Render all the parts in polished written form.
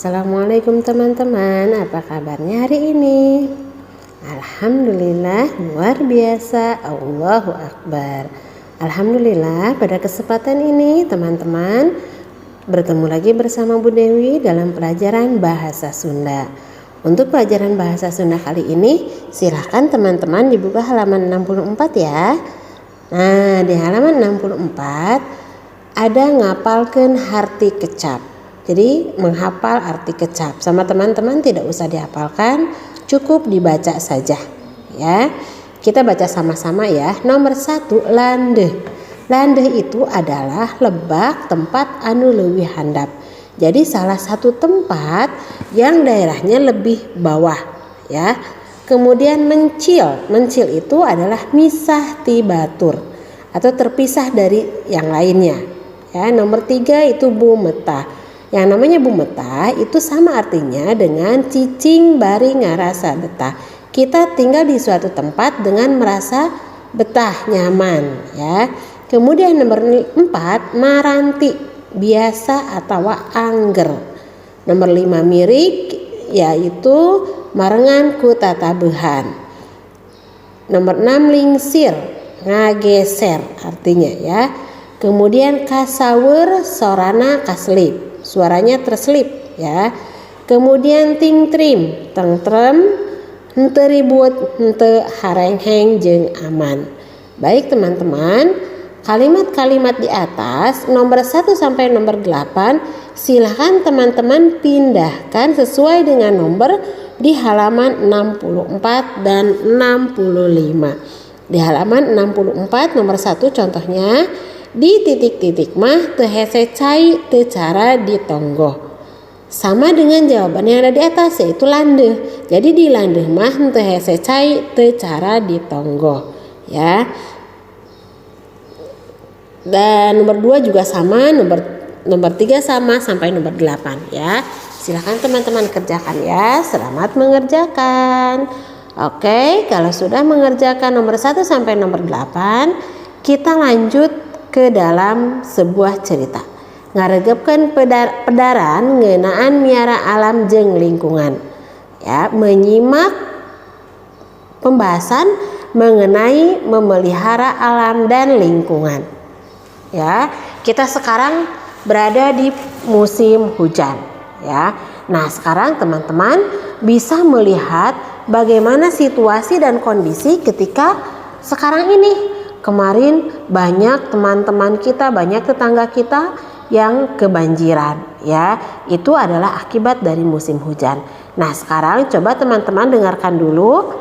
Assalamualaikum teman-teman, apa kabarnya hari ini? Alhamdulillah, luar biasa, Allahu Akbar. Alhamdulillah, pada kesempatan ini teman-teman bertemu lagi bersama Bu Dewi dalam pelajaran bahasa Sunda. Untuk pelajaran bahasa Sunda kali ini, silahkan teman-teman dibuka halaman 64 ya. Nah, di halaman 64 ada ngapalkeun harti kecap. Jadi menghafal arti kecap sama teman-teman tidak usah dihafalkan, cukup dibaca saja ya. Kita baca sama-sama ya. Nomor 1, landeh. Landeh itu adalah lebak, tempat anu leuwih handap. Jadi salah satu tempat yang daerahnya lebih bawah ya. Kemudian mencil. Mencil itu adalah misah ti batur atau terpisah dari yang lainnya. Ya, nomor 3 itu bumetah. Yang namanya bumetah itu sama artinya dengan cicing bari ngarasa betah. Kita tinggal di suatu tempat dengan merasa betah, nyaman ya. Kemudian nomor 4, maranti, biasa atau angger. Nomor 5, mirik, yaitu marengan ku tatabehan. Nomor 6, lingsir, ngageser artinya ya. Kemudian kasawer, sorana kaslip, suaranya terselip ya. Kemudian tingtrim, tentrem, henteu ribut, henteu harengheng jeung aman. Baik teman-teman, kalimat-kalimat di atas nomor 1 sampai nomor 8 silahkan teman-teman pindahkan sesuai dengan nomor di halaman 64 dan 65. Di halaman 64 nomor 1 contohnya, di titik-titik mah teu hese cai teu cara ditonggoh. Sama dengan jawaban yang ada di atas yaitu landeh. Jadi di landeh mah teu hese cai teu cara ditonggoh ya. Dan nomor 2 juga sama, nomor 3 sama sampai nomor 8 ya. Silakan teman-teman kerjakan ya. Selamat mengerjakan. Oke, kalau sudah mengerjakan nomor 1 sampai nomor 8, kita lanjut ke dalam sebuah cerita. Ngaregepkeun pedaran ngeunaan miara alam jeung lingkungan. Ya, menyimak pembahasan mengenai memelihara alam dan lingkungan. Ya, kita sekarang berada di musim hujan ya. Nah, sekarang teman-teman bisa melihat bagaimana situasi dan kondisi ketika sekarang ini. Kemarin banyak teman-teman kita, banyak tetangga kita yang kebanjiran ya. Itu adalah akibat dari musim hujan. Nah, sekarang coba teman-teman dengarkan dulu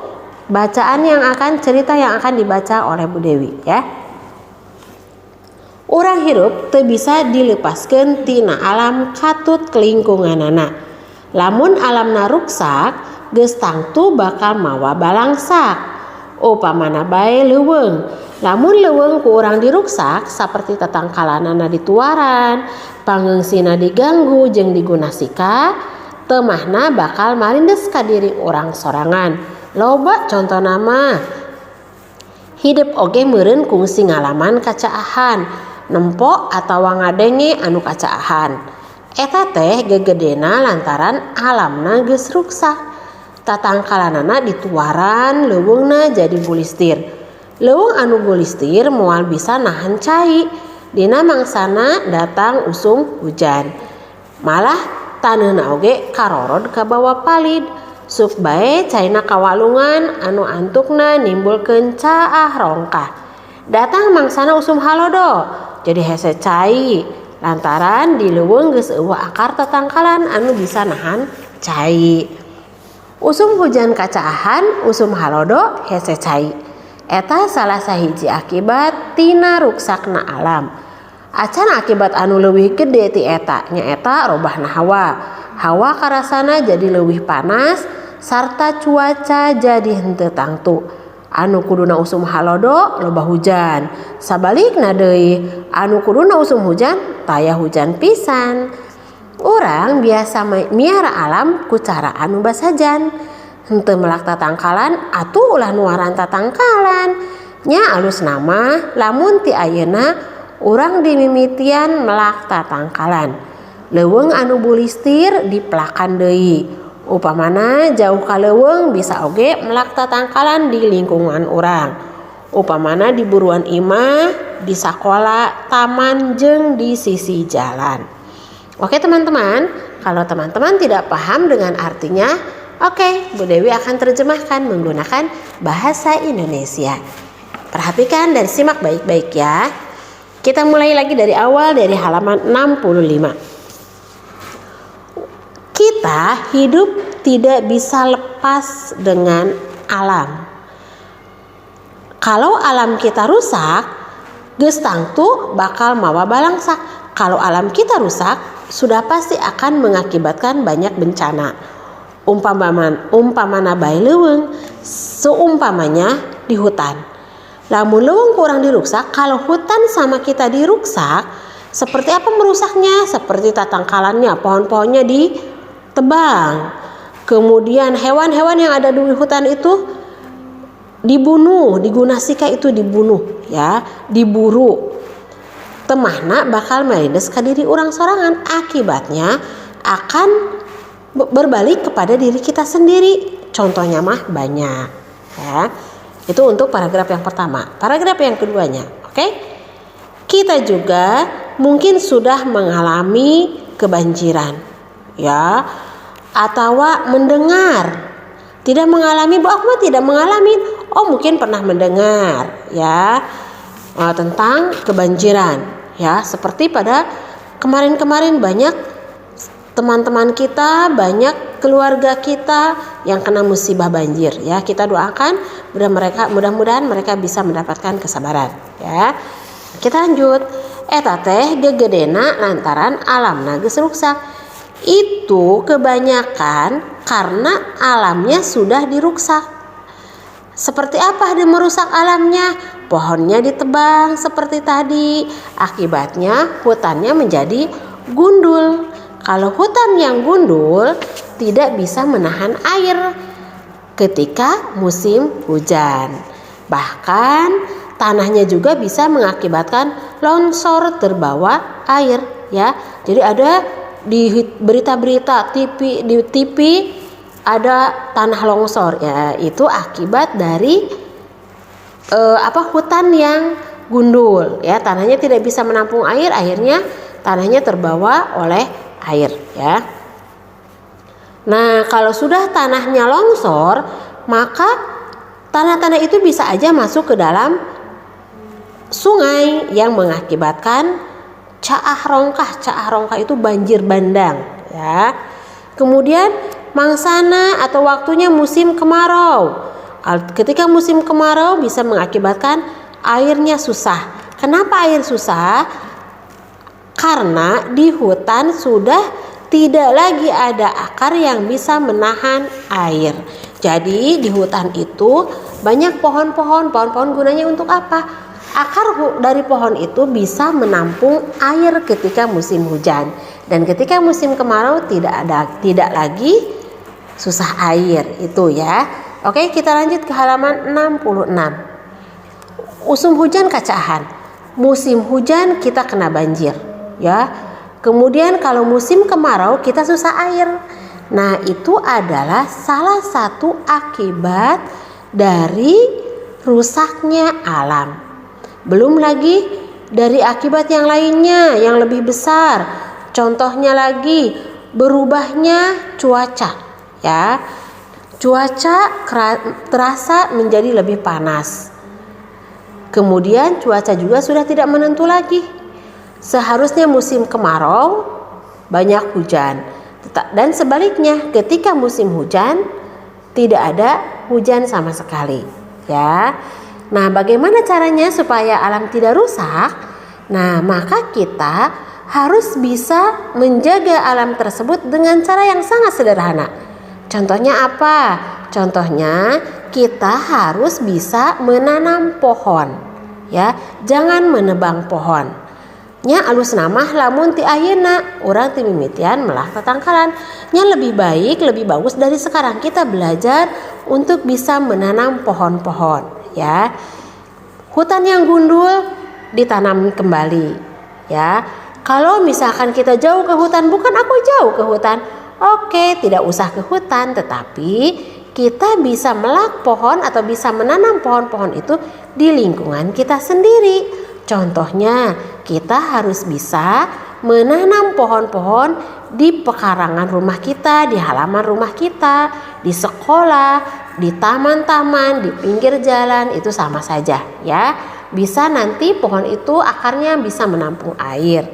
bacaan cerita yang akan dibaca oleh Bu Dewi ya. Urang hirup teu bisa dilepaskeun tina alam katut kelingkunganana. Lamun alamna ruksak, geus tangtu bakal mawa balangsak. Upamana bae leuweung. Lamun leuweung ku urang diruksak saperti tatangkalanana dituaran, pangeungsina diganggu jeung digunasika, teu mahna bakal marindes ka diri urang sorangan. Loba contona mah. Hidup oge meureun kungsi ngalaman kacaahan, nempo atawa ngadenge anu kacaahan. Eta teh gegedena lantaran alamna geus ruksak. Tatangkalanana dituaran, leuweungna jadi bulistir. Leuweung anu bulistir moal bisa nahan cai. Dina mangsana datang usum hujan. Malah taneuhna oge karorod ka bawah palid. Suk bae caina kawalungan anu antukna nimbulkeun caah rongkah. Datang mangsana usum halodo, jadi hese cai. Lantaran di leuweung geus eueuh akar tatangkalan anu bisa nahan cai. Usum hujan kacaahan, usum halodo hese cai. Eta salah sahiji akibat tina ruksakna alam. Acan akibat anu leuwih gede ti eta nyaeta robahna hawa. Hawa karasana jadi leuwih panas sarta cuaca jadi henteu tangtu. Anu kuduna usum halodo loba hujan. Sabalikna deui, anu kuduna usum hujan taya hujan pisan. Urang biasa miara alam ku cara anu basajan. Henteu melak tatangkalan atuh ulah nuaran tatangkalan. Nya alus nama lamun ti ayeuna urang dimimitian melak tatangkalan. Leuweung anu bulistir dipelakan deui. Upamana jauh ka leuweung bisa oge melak tatangkalan di lingkungan urang. Upamana di buruan imah, di sakola, taman, jeung di sisi jalan. Oke teman-teman, kalau teman-teman tidak paham dengan artinya, oke, Bu Dewi akan terjemahkan menggunakan bahasa Indonesia. Perhatikan dan simak baik-baik ya. Kita mulai lagi dari awal, dari halaman 65. Kita hidup tidak bisa lepas dengan alam. Kalau alam kita rusak, geus tangtu bakal mawa balangsak. Kalau alam kita rusak, sudah pasti akan mengakibatkan banyak bencana. Umpamana bae leuweung, seumpamanya di hutan. Lamun leuweung kurang diruksak, kalau hutan sama kita diruksak, seperti apa merusaknya? Seperti tatangkalannya, pohon-pohonnya ditebang. Kemudian hewan-hewan yang ada di hutan itu dibunuh, digunasika itu dibunuh ya, diburu. Temahna bakal meledes ka diri urang sorangan. Akibatnya akan berbalik kepada diri kita sendiri. Contohnya mah banyak ya. Itu untuk paragraf yang pertama. Paragraf yang keduanya, oke? Kita juga mungkin sudah mengalami kebanjiran ya, atau mendengar. Tidak mengalami, Bu Akmal tidak mengalami. Oh, mungkin pernah mendengar ya tentang kebanjiran. Ya, seperti pada kemarin-kemarin banyak teman-teman kita, banyak keluarga kita yang kena musibah banjir ya. Kita doakan mudah-mudahan mereka bisa mendapatkan kesabaran ya. Kita lanjut. Eta teh gegedena lantaran alamna geus rusak. Itu kebanyakan karena alamnya sudah diruksak. Seperti apa dia merusak alamnya? Pohonnya ditebang seperti tadi. Akibatnya hutannya menjadi gundul. Kalau hutan yang gundul tidak bisa menahan air ketika musim hujan. Bahkan tanahnya juga bisa mengakibatkan longsor terbawa air ya. Jadi ada di berita-berita di TV ada tanah longsor ya, itu akibat dari hutan yang gundul ya, tanahnya tidak bisa menampung air, akhirnya tanahnya terbawa oleh air ya. Nah, kalau sudah tanahnya longsor, maka tanah-tanah itu bisa aja masuk ke dalam sungai yang mengakibatkan caah rongkah itu banjir bandang ya. Kemudian mangsana atau waktunya musim kemarau. Ketika musim kemarau bisa mengakibatkan airnya susah. Kenapa air susah? Karena di hutan sudah tidak lagi ada akar yang bisa menahan air. Jadi di hutan itu banyak pohon-pohon gunanya untuk apa? Akar dari pohon itu bisa menampung air ketika musim hujan. Dan ketika musim kemarau tidak lagi susah air itu ya. Oke, kita lanjut ke halaman 66. Usum hujan kacaahan. Musim hujan kita kena banjir ya. Kemudian kalau musim kemarau kita susah air. Nah, itu adalah salah satu akibat dari rusaknya alam. Belum lagi dari akibat yang lainnya yang lebih besar. Contohnya lagi berubahnya cuaca ya. Cuaca terasa menjadi lebih panas. Kemudian cuaca juga sudah tidak menentu lagi. Seharusnya musim kemarau banyak hujan. Dan sebaliknya ketika musim hujan tidak ada hujan sama sekali ya. Nah, bagaimana caranya supaya alam tidak rusak? Nah, maka kita harus bisa menjaga alam tersebut dengan cara yang sangat sederhana. Contohnya apa? Contohnya kita harus bisa menanam pohon ya. Jangan menebang pohon. Nya alus namah lamun ti ayeuna urang ti mimitian melah tatangkalan. Nya lebih baik, lebih bagus dari sekarang kita belajar untuk bisa menanam pohon-pohon ya. Hutan yang gundul ditanam kembali ya. Kalau misalkan kita jauh ke hutan, bukan aku jauh ke hutan. Oke, tidak usah ke hutan, tetapi kita bisa melak pohon atau bisa menanam pohon-pohon itu di lingkungan kita sendiri. Contohnya, kita harus bisa menanam pohon-pohon di pekarangan rumah kita, di halaman rumah kita, di sekolah, di taman-taman, di pinggir jalan, itu sama saja ya. Bisa nanti pohon itu akarnya bisa menampung air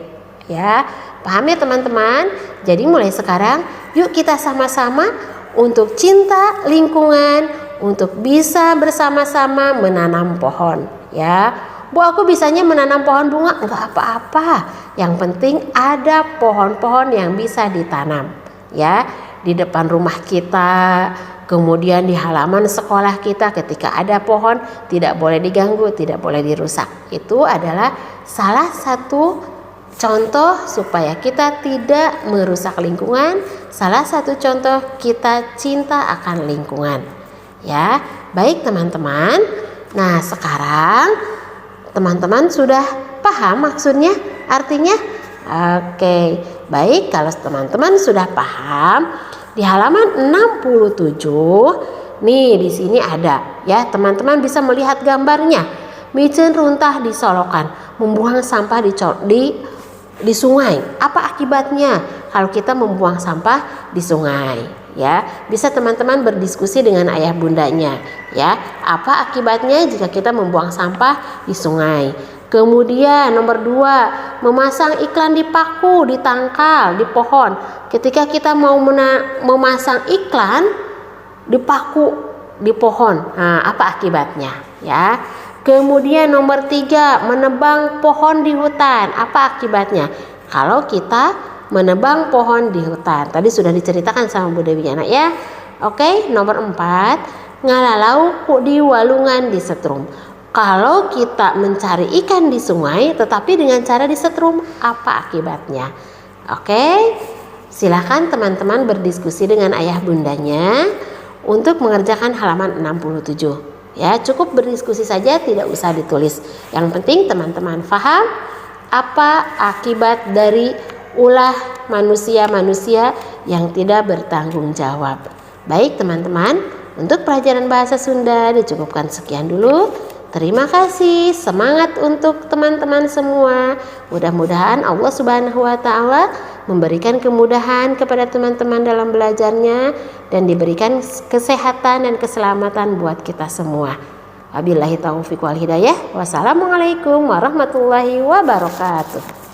ya. Paham ya teman-teman? Jadi mulai sekarang yuk kita sama-sama untuk cinta lingkungan, untuk bisa bersama-sama menanam pohon ya. Bu, aku bisanya menanam pohon bunga. Enggak apa-apa, yang penting ada pohon-pohon yang bisa ditanam ya, di depan rumah kita, kemudian di halaman sekolah kita. Ketika ada pohon tidak boleh diganggu, tidak boleh dirusak. Itu adalah salah satu contoh supaya kita tidak merusak lingkungan. Salah satu contoh kita cinta akan lingkungan ya. Baik teman-teman, nah sekarang teman-teman sudah paham maksudnya, artinya? Oke, baik, kalau teman-teman sudah paham, di halaman 67 nih di sini ada ya, teman-teman bisa melihat gambarnya. Micin runtah di solokan, membuang sampah di sungai. Apa akibatnya kalau kita membuang sampah di sungai? Ya, bisa teman-teman berdiskusi dengan ayah bundanya ya. Apa akibatnya jika kita membuang sampah di sungai? Kemudian nomor 2, memasang iklan di paku, di tangkal, di pohon. Ketika kita mau memasang iklan di paku, di pohon, nah, apa akibatnya ya? Kemudian nomor 3, menebang pohon di hutan. Apa akibatnya kalau kita menebang pohon di hutan? Tadi sudah diceritakan sama Bu Dewi anak ya. Oke, nomor 4, ngalalau di walungan di setrum. Kalau kita mencari ikan di sungai tetapi dengan cara disetrum, apa akibatnya? Oke, silakan teman-teman berdiskusi dengan ayah bundanya untuk mengerjakan halaman 67 ya. Cukup berdiskusi saja, tidak usah ditulis. Yang penting teman-teman paham apa akibat dari ulah manusia-manusia yang tidak bertanggung jawab. Baik teman-teman, untuk pelajaran bahasa Sunda dicukupkan sekian dulu. Terima kasih, semangat untuk teman-teman semua. Mudah-mudahan Allah Subhanahu wa taala memberikan kemudahan kepada teman-teman dalam belajarnya dan diberikan kesehatan dan keselamatan buat kita semua. Wabillahi taufiq wal hidayah. Wassalamualaikum warahmatullahi wabarakatuh.